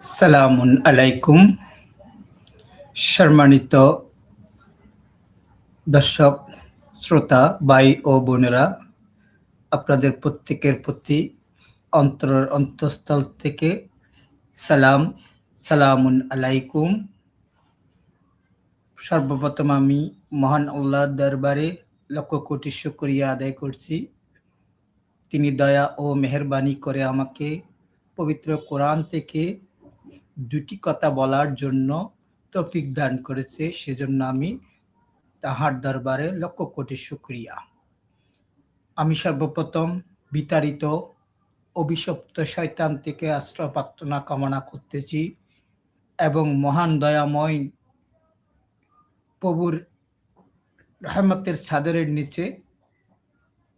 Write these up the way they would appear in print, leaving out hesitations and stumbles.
সালামুন আলাইকুম। সম্মানিত দর্শক শ্রোতা ভাই ও বোনেরা, আপনাদের প্রত্যেকের প্রতি অন্তঃস্থল থেকে সালামুন আলাইকুম। সর্বপ্রথম আমি মহান আল্লাহর দরবারে লক্ষ কোটি শুকরিয়া আদায় করছি। তিনি দয়া ও মেহেরবানি করে আমাকে পবিত্র কোরআন থেকে দুটি কথা বলার জন্য তৌফিক দান করেছে, সেজন্য আমি তাহার দরবারে লক্ষ কোটি শুকরিয়া। আমি সর্বপ্রথম বিতাড়িত অভিশপ্ত শয়তান থেকে আশ্রয় প্রার্থনা কামনা করতেছি এবং মহান দয়াময় প্রভুর রহমতের চাদরের নিচে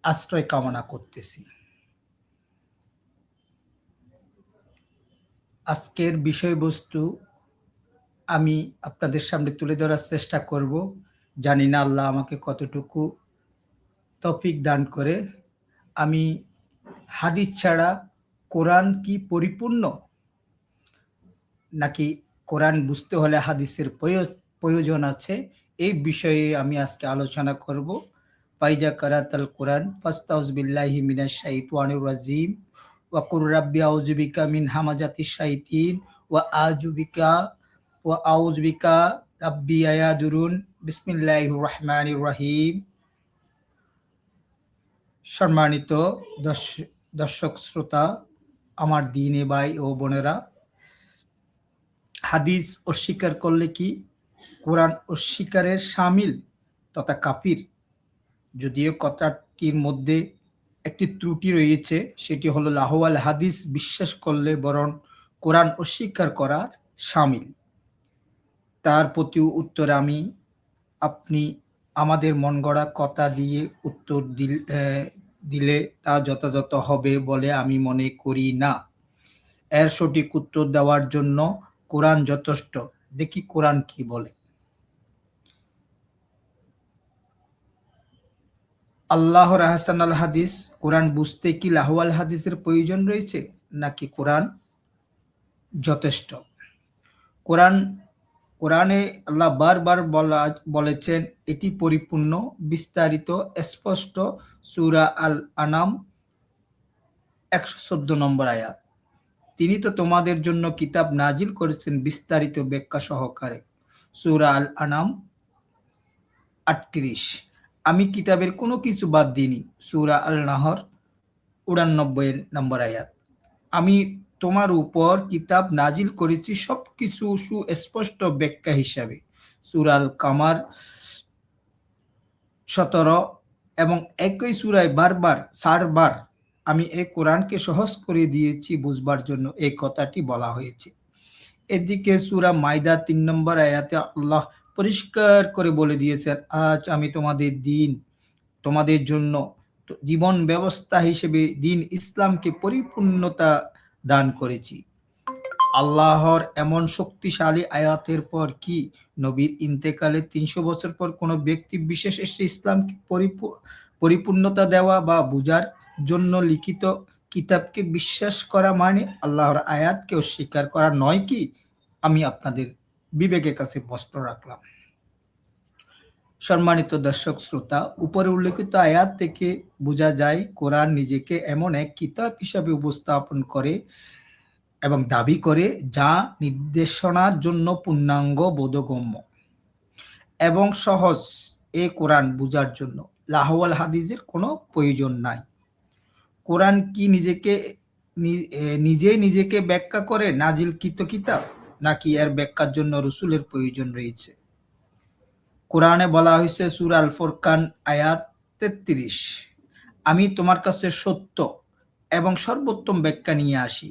আশ্রয় কামনা করতেছি। আজকের বিষয়বস্তু আমি আপনাদের সামনে তুলে ধরার চেষ্টা করব। জানি না আল্লাহ আমাকে কতটুকু তৌফিক দান করে। আমি হাদিস ছাড়া কোরআন কি পরিপূর্ণ, নাকি কোরআন বুঝতে হলে হাদিসের প্রয়োজন আছে, এই বিষয়ে আমি আজকে আলোচনা করব। ফাইজা কারাতাল কোরআন ফাস্তাউজ বিল্লাহি মিনাশ শাইতানির রাজিম ওয়া কুর রাব্বি আউযু বিকা মিন হামাজাতিশ শায়াতিন ওয়া আউযু বিকা রাব্বি ইয়াদুরুন। বিসমিল্লাহির রহমানির রহিম। সম্মানিত দর্শক শ্রোতা, আমার দ্বীনি ভাই ও বোনেরা, হাদিস অস্বীকার করলে কি কোরআন অস্বীকারের শামিল তথা কাফির? যদিও কথাটির মধ্যে একটি ত্রুটি রয়েছে, সেটি হলো লাহওয়াল হাদিস বিশ্বাস করলে বরং কোরআন অস্বীকার করার শামিল। তার প্রতি উত্তরে আপনি আমাদের মন গড়া কথা দিয়ে উত্তর দিলে তা যথাযথ হবে বলে আমি মনে করি না। এর সঠিক উত্তর দেওয়ার জন্য কোরআন যথেষ্ট। দেখি কোরআন কি বলে। আল্লাহর আহসানুল হাদিস, কোরআন বুঝতে কি লাহওয়াল হাদিসের প্রয়োজন রয়েছে, নাকি কোরআন যথেষ্ট? কোরআনে আল্লাহ বারবার বলেছেন এটি পরিপূর্ণ, বিস্তারিত, স্পষ্ট। সূরা আল আনাম 114 নম্বর আয়াত। তিনি তো তোমাদের জন্য কিতাব নাজিল করেছেন বিস্তারিত ব্যাখ্যা সহকারে। সূরা আল আনাম 38। আমি কিতাবের কোনো কিছু বাদ দিইনি। সূরা আল নাহর 89 নম্বর আয়াত। আমি তোমার উপর কিতাব নাজিল করেছি সবকিছু সুস্পষ্ট ব্যাখ্যা হিসাবে। সূরা আল কামার 17 এবং একই সূরায় বারবার 4বার আমি এই কোরআনকে সহজ করে দিয়েছি বুঝবার জন্য এই কথাটি বলা হয়েছে। এদিকে সূরা মাইদা 3 নম্বর আয়াতে আল্লাহ পরিষ্কার করে বলে দিয়েছেন, আজ আমি তোমাদের জন্য জীবন ব্যবস্থা হিসেবে দিন ইসলামকে পরিপূর্ণতা দান করেছি। আল্লাহর এমন শক্তিশালী আয়াতের পর কি নবীর ইন্তেকালে 300 বছর পর কোনো ব্যক্তি বিশেষ এসে ইসলামকে পরিপূর্ণতা দেওয়া বা বোঝার জন্য লিখিত কিতাবকে বিশ্বাস করা মানে আল্লাহর আয়াতকে অস্বীকার করা নয় কি? আমি আপনাদের বিবেকের কাছে প্রশ্ন রাখলাম। সম্মানিত দর্শক শ্রোতা, উপরে উল্লেখিত আয়াত থেকে বোঝা যায় কোরআন নিজেকে এমন এক কিতাব হিসাবে উপস্থাপন করে এবং দাবি করে যা নির্দেশনার জন্য পূর্ণাঙ্গ বোধগম্য এবং সহজ। এই কোরআন বোঝার জন্য লাহওয়াল হাদিসের কোনো প্রয়োজন নাই। কোরআন কি নিজেকে ব্যাখ্যা করে নাজিলকৃত কিতাব, নাকি এর ব্যাখ্যার জন্য রাসূলের প্রয়োজন রয়েছে? কোরআনে বলা হয়েছে সূরা আল ফুরকান আয়াত 33, আমি তোমার কাছে সত্য এবং সর্বোত্তম ব্যাখ্যা নিয়ে আসি।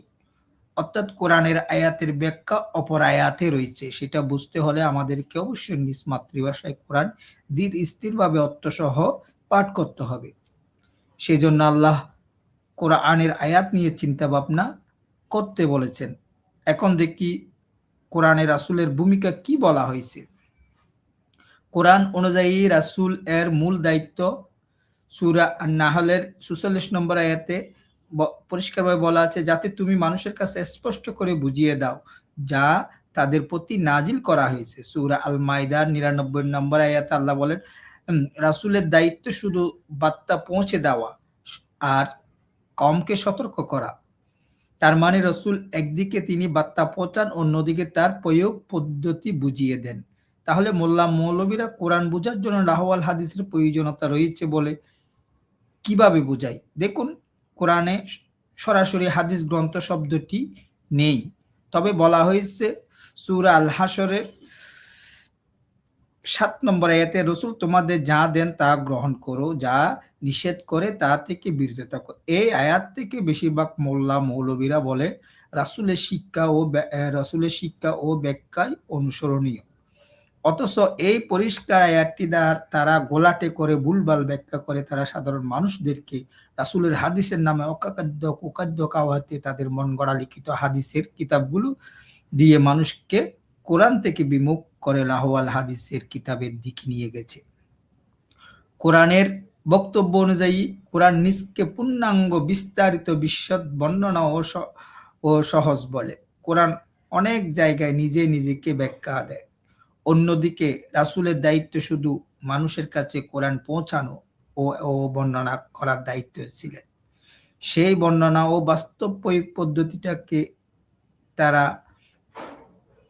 অর্থাৎ কোরআনের আয়াতের ব্যাখ্যা অপর আয়াতে রয়েছে। সেটা বুঝতে হলে আমাদেরকে অবশ্যই নিজ মাতৃভাষায় কোরআন ধীর স্থিরভাবে অর্থসহ পাঠ করতে হবে। সেই জন্য আল্লাহ কোরআনের আয়াত নিয়ে চিন্তা ভাবনা করতে বলেছেন। এখন দেখি কোরআনে রাসূলের ভূমিকা কি বলা হয়েছে। কোরআন অনুযায়ী রাসূল এর মূল দায়িত্ব সূরা আন-নাহলের 46 নম্বর আয়াতে পরিষ্কারভাবে বলা আছে, যাতে তুমি মানুষের কাছে স্পষ্ট করে বুঝিয়ে দাও যা তাদের প্রতি নাজিল করা হয়েছে। সূরা আল মাইদার ৯৯ নম্বর আয়াতে আল্লাহ বলেন, রাসূলের দায়িত্ব শুধু বার্তা পৌঁছে দেওয়া আর কওমকে সতর্ক করা। তার মানে রাসূল একদিকে তিনি বার্তা পৌঁছান, অন্যদিকে তার প্রয়োগ পদ্ধতি বুঝিয়ে দেন। তাহলে মোল্লা মৌলবীরা কোরআন বোঝার জন্য লাহওয়াল হাদিসের প্রয়োজনীয়তা রয়েছে বলে কিভাবে বোঝায়? দেখুন, কোরআনে সরাসরি হাদিস গ্রন্থ শব্দটি নেই, তবে বলা হয়েছে সূরা আল হাশরের ৭ নম্বর আয়াতে, রাসূল তোমাদের যা দেন তা গ্রহণ করো, যা নিষেধ করে তা থেকে বিরত থাকো। এই আয়াত থেকে বেশিরভাগ মোল্লা মৌলবীরা বলে রাসূলের শিক্ষা ও ব্যাখ্যায় অনুসরণীয়। অথচ এই পরিষ্কার আয়াতটি তারা গোলাটে করে ভুলভাল ব্যাখ্যা করে। তারা সাধারণ মানুষদেরকে রাসূলের হাদিসের নামে অকাদ্য খাওয়াতে তাদের মন গড়া লিখিত হাদিসের কিতাবগুলো দিয়ে মানুষকে কোরআন থেকে বিমুখ করে লাহওয়াল হাদিসের কিতাবের দিকে নিয়ে গেছে। কোরআনের বক্তব্য অনুযায়ী কোরআন নিজকে পূর্ণাঙ্গ, বিস্তারিত, বিশদ বর্ণনা ও সহজ বলে। কোরআন অনেক জায়গায় নিজেকে ব্যাখ্যা দেয়। অন্যদিকে রাসূলের দায়িত্ব শুধু মানুষের কাছে কোরআন পৌঁছানো ও বর্ণনা করার দায়িত্ব ছিলেন। সেই বর্ণনা ও বাস্তব প্রয়োগ পদ্ধতিটাকে তারা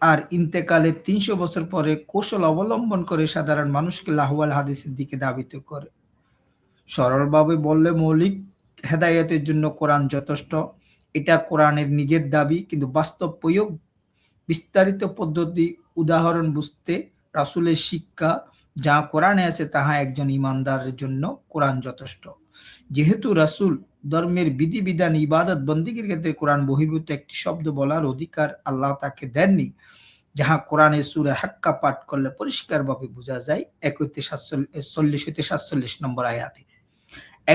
আর ইন্তেকালের ৩০০ বছর পরে কৌশল অবলম্বন করে সাধারণ মানুষকে লাহওয়াল হাদিসের দিকে ধাবিত করে। সরলভাবে বললে, মৌলিক হেদায়েতের জন্য কোরআন যথেষ্ট, এটা কোরআনের নিজের দাবি। কিন্তু বাস্তব প্রয়োগ, বিস্তারিত পদ্ধতি, উদাহরণ বুঝতে রাসূলের শিক্ষা যা কোরআনে আছে তাহা একজন ঈমানদারের জন্য কোরআন যথেষ্ট। যেহেতু রাসূল ধর্মের বিধিবিধান, ইবাদত বন্দেগীর ক্ষেত্রে কোরআন বহির্ভূত একটি শব্দ বলার অধিকার আল্লাহ তাকে দেননি, যাহা কোরআনে সূরা হাক্কা পাঠ করলে পরিষ্কারভাবে বোঝা যায় ৪১-৪৭ নম্বর আয়াতে।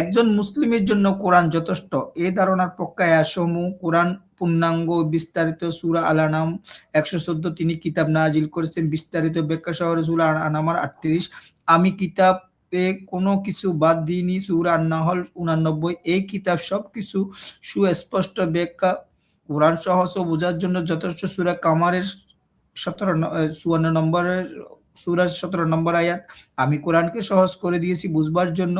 একজন মুসলিমের জন্য কোরআন যথেষ্ট, এ ধারণার পক্ষে আয়াতসমূহ কোরআন পূর্ণাঙ্গ বিস্তারিত। সূরা আল আনাম ১১৪, তিনি কিতাব নাজিল করেছেন বিস্তারিত ব্যাখ্যা সহ। সূরা আনাম ৩৮, আমি কিতাবে কোনো কিছু বাদ দিইনি। সূরা আন-নাহল ৮৯, এই কিতাব সবকিছু সুস্পষ্ট ব্যাখ্যা, কোরআন সহজ ও বোঝার জন্য যথেষ্ট। সূরা কামারের ৫৪ নম্বর আয়াত, আমি কোরআনকে সহজ করে দিয়েছি বুঝবার জন্য।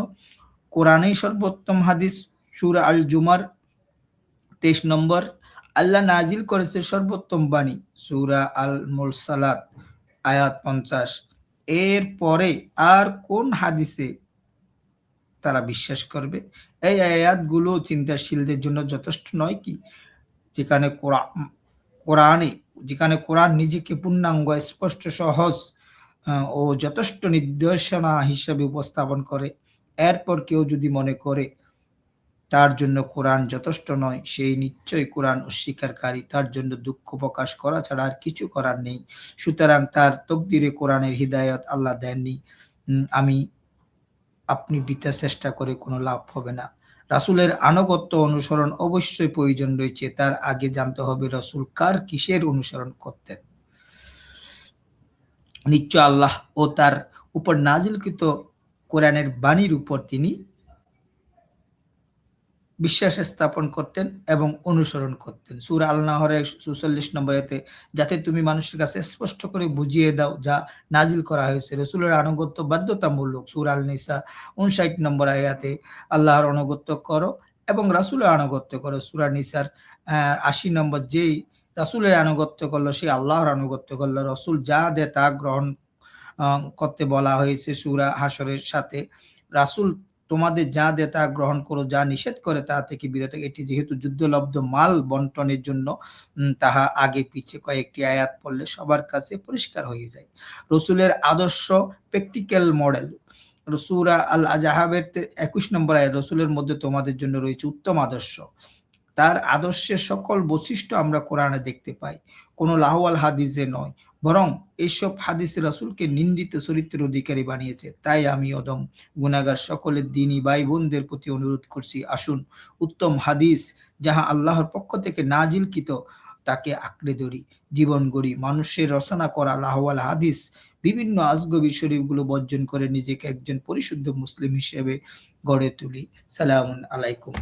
কোরআনেই সর্বোত্তম হাদিস। সূরা আল জুমার ২৩ নম্বর, আল্লাহ নাজিল করেছে সর্বোত্তম বাণী। সূরা আল মুরসালাত আয়াত ৫০। এর পরে আর কোন হাদিসে তারা বিশ্বাস করবে? এই আয়াতগুলো চিন্তাশীলদের জন্য যথেষ্ট নয় কি? যেখানে কোরআন নিজেকে পূর্ণাঙ্গ, স্পষ্ট, সহজ ও যথেষ্ট নির্দেশনা হিসেবে উপস্থাপন করে, এরপর কেউ যদি মনে করে তার জন্য কোরআন যথেষ্ট নয়, সেই নিশ্চয়ই কোরআন অস্বীকারী। তার জন্য দুঃখ প্রকাশ করা ছাড়া আর কিছু করার নেই। সুতরাং তার তকদিরে কোরআনের হিদায়াত আল্লাহ দেননি। আপনি বৃথা চেষ্টা করে কোনো লাভ হবে না। রাসূলের আনুগত্য অনুসরণ অবশ্যই প্রয়োজন রয়েছে। তার আগে জানতে হবে রাসূল কিসের অনুসরণ করতেন। নিশ্চয় আল্লাহ ও তার উপর নাজিলকৃত কোরআনের বাণীর উপর তিনি বিশ্বাস স্থাপন করতেন এবং অনুসরণ করতেন। সূরা আল-নাহরের ৪৪ নম্বর আয়াতে, যাতে তুমি মানুষের কাছে স্পষ্ট করে বুঝিয়ে দাও যা নাজিল করা হয়েছে। রাসূলের আনুগত্য বাধ্যতামূলক। সূরা আল-নিসা ৫৯ নম্বর আয়াতে, আল্লাহর আনুগত্য করো এবং রাসূলের আনুগত্য করো। সূরা নিসার ৮০ নম্বর, যেই রাসূলের আনুগত্য করলো সে আল্লাহর আনুগত্য করলো। রাসূল যা দেয় তা গ্রহণ করতে বলা হয়েছে। সূরা হাশরের সাথে, রাসূল তোমাদের যা দেয় তা গ্রহণ করো, যা নিষেধ করে তা থেকে বিরত। এটি যেহেতু যুদ্ধলব্ধ মাল বন্টনের জন্য, তাহা আগে পিছে কয়েকটি আয়াত পড়লে সবার কাছে পরিষ্কার হয়ে যায়। রাসূলের আদর্শ প্র্যাকটিক্যাল মডেল। সূরা আল আহজাবের ২১ নম্বর আয়াত, রাসূলের মধ্যে তোমাদের জন্য রয়েছে উত্তম আদর্শ। তার আদর্শের সকল বৈশিষ্ট্য আমরা কোরআনে দেখতে পাই, কোনো লাহওয়াল হাদিসে নয়। বরং এইসব হাদিস রাসূলকে নিন্দিত চরিত্রের অধিকারী বানিয়েছে। তাই আমি অদম গুনাহগার সকলের দ্বীনী ভাই বোনদের প্রতি অনুরোধ করছি, আসুন উত্তম হাদিস যাহা আল্লাহর পক্ষ থেকে নাজিলকৃত তাকে আঁকড়ে ধরি, জীবন গড়ি। মানুষের রচনা করা লাহওয়াল হাদিস, বিভিন্ন আজগবি শরীফগুলো বর্জন করে নিজেকে একজন পরিশুদ্ধ মুসলিম হিসেবে গড়ে তুলি। সালামুন আলাইকুম।